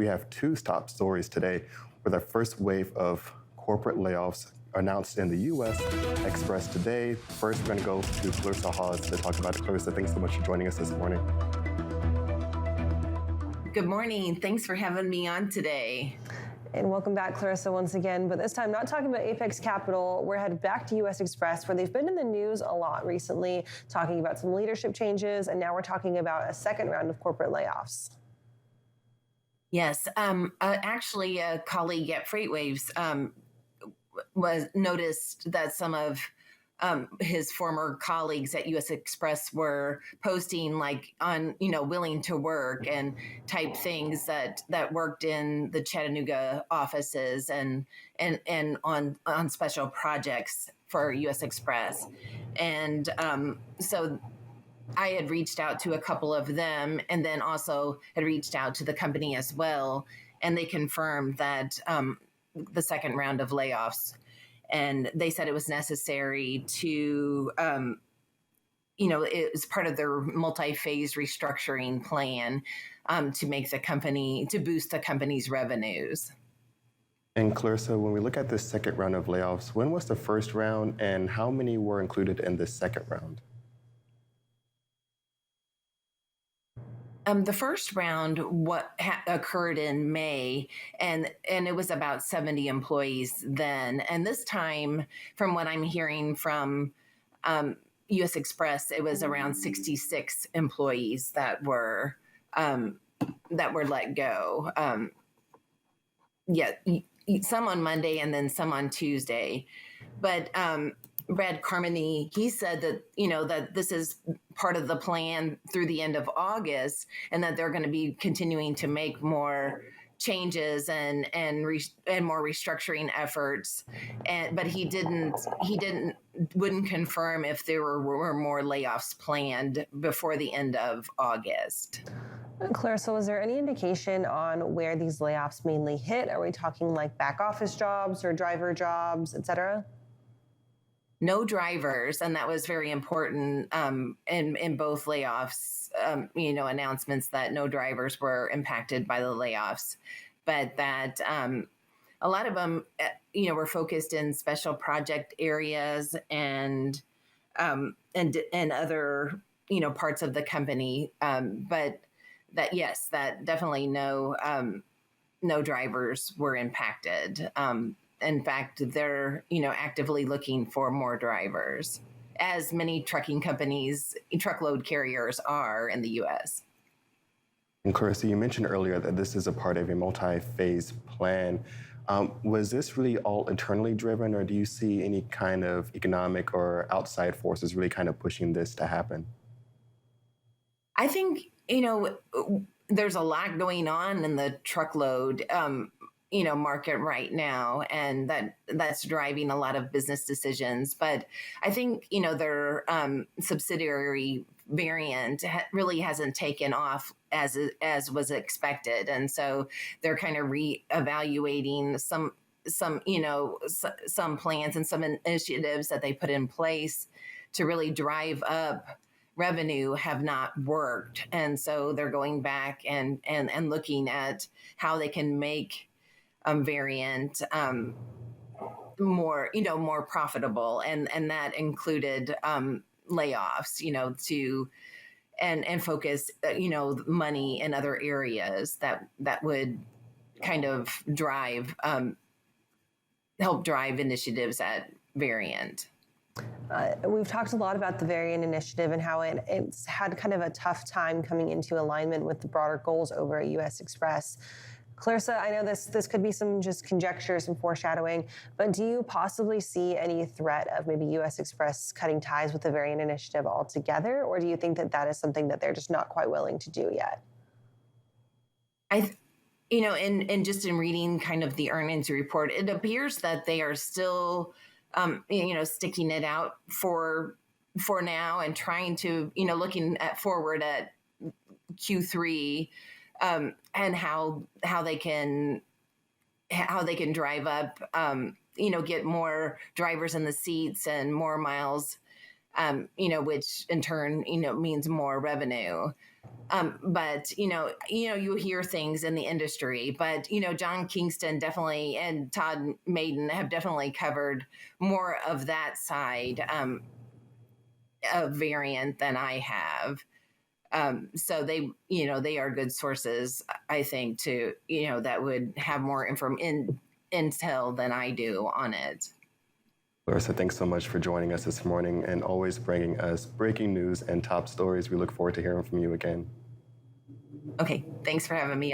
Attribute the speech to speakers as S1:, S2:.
S1: We have two top stories today with our first wave of corporate layoffs announced in the U.S. Xpress today. First, we're going to go to Clarissa Hawes to talk about it. Clarissa, thanks so much for joining us this morning.
S2: Good morning. Thanks for having me on today.
S3: And welcome back, Clarissa, once again. But this time, not talking about Apex Capital. We're headed back to U.S. Xpress, where they've been in the news a lot recently, talking about some leadership changes. And now we're talking about a second round of corporate layoffs.
S2: Yes. Actually, a colleague at FreightWaves noticed that some of his former colleagues at U.S. Xpress were posting on, willing to work and type things that worked in the Chattanooga offices and on special projects for U.S. Xpress. And so I had reached out to a couple of them and then also had reached out to the company as well. And they confirmed that the second round of layoffs, and they said it was necessary to, it was part of their multi-phase restructuring plan to boost the company's revenues.
S1: And Clarissa, when we look at this second round of layoffs, when was the first round and how many were included in this second round?
S2: The first round occurred in May, and it was about 70 employees then. And this time, from what I'm hearing from U.S. Xpress, it was around 66 employees that were let go. Some on Monday and then some on Tuesday. But Brad Carmody, he said that, that this is part of the plan through the end of August, and that they're going to be continuing to make more changes and more restructuring efforts. But he wouldn't confirm if there were more layoffs planned before the end of August.
S3: Clarissa, was there any indication on where these layoffs mainly hit? Are we talking like back office jobs or driver jobs, et cetera?
S2: No drivers, and that was very important in both layoffs, announcements that no drivers were impacted by the layoffs, but that a lot of them, were focused in special project areas and other, parts of the company. But that, yes, that definitely no drivers were impacted. In fact, they're, actively looking for more drivers, as many truckload carriers are in the U.S.
S1: And Clarissa, you mentioned earlier that this is a part of a multi-phase plan. Was this really all internally driven, or do you see any kind of economic or outside forces really kind of pushing this to happen?
S2: I think, there's a lot going on in the truckload market right now, and that's driving a lot of business decisions. But I think, their subsidiary Variant really hasn't taken off as was expected. And so they're kind of reevaluating some plans and some initiatives that they put in place to really drive up revenue have not worked. And so they're going back and looking at how they can make Variant more profitable, and that included layoffs, and focus money in other areas that would kind of help drive initiatives at Variant.
S3: We've talked a lot about the Variant initiative and how it's had kind of a tough time coming into alignment with the broader goals over at U.S. Xpress. Clarissa, I know this could be some just conjecture, some foreshadowing, but do you possibly see any threat of maybe U.S. Xpress cutting ties with the Variant initiative altogether, or do you think that is something that they're just not quite willing to do yet?
S2: And just in reading kind of the earnings report, it appears that they are still, sticking it out for now and trying to, looking forward at Q3. And how they can drive up, get more drivers in the seats and more miles, which in turn, means more revenue. But you hear things in the industry. But John Kingston definitely and Todd Maiden have definitely covered more of that side of variant than I have. So they are good sources, I think, to that would have more intel than I do on it.
S1: Clarissa, thanks so much for joining us this morning and always bringing us breaking news and top stories. We look forward to hearing from you again.
S2: Okay, thanks for having me on.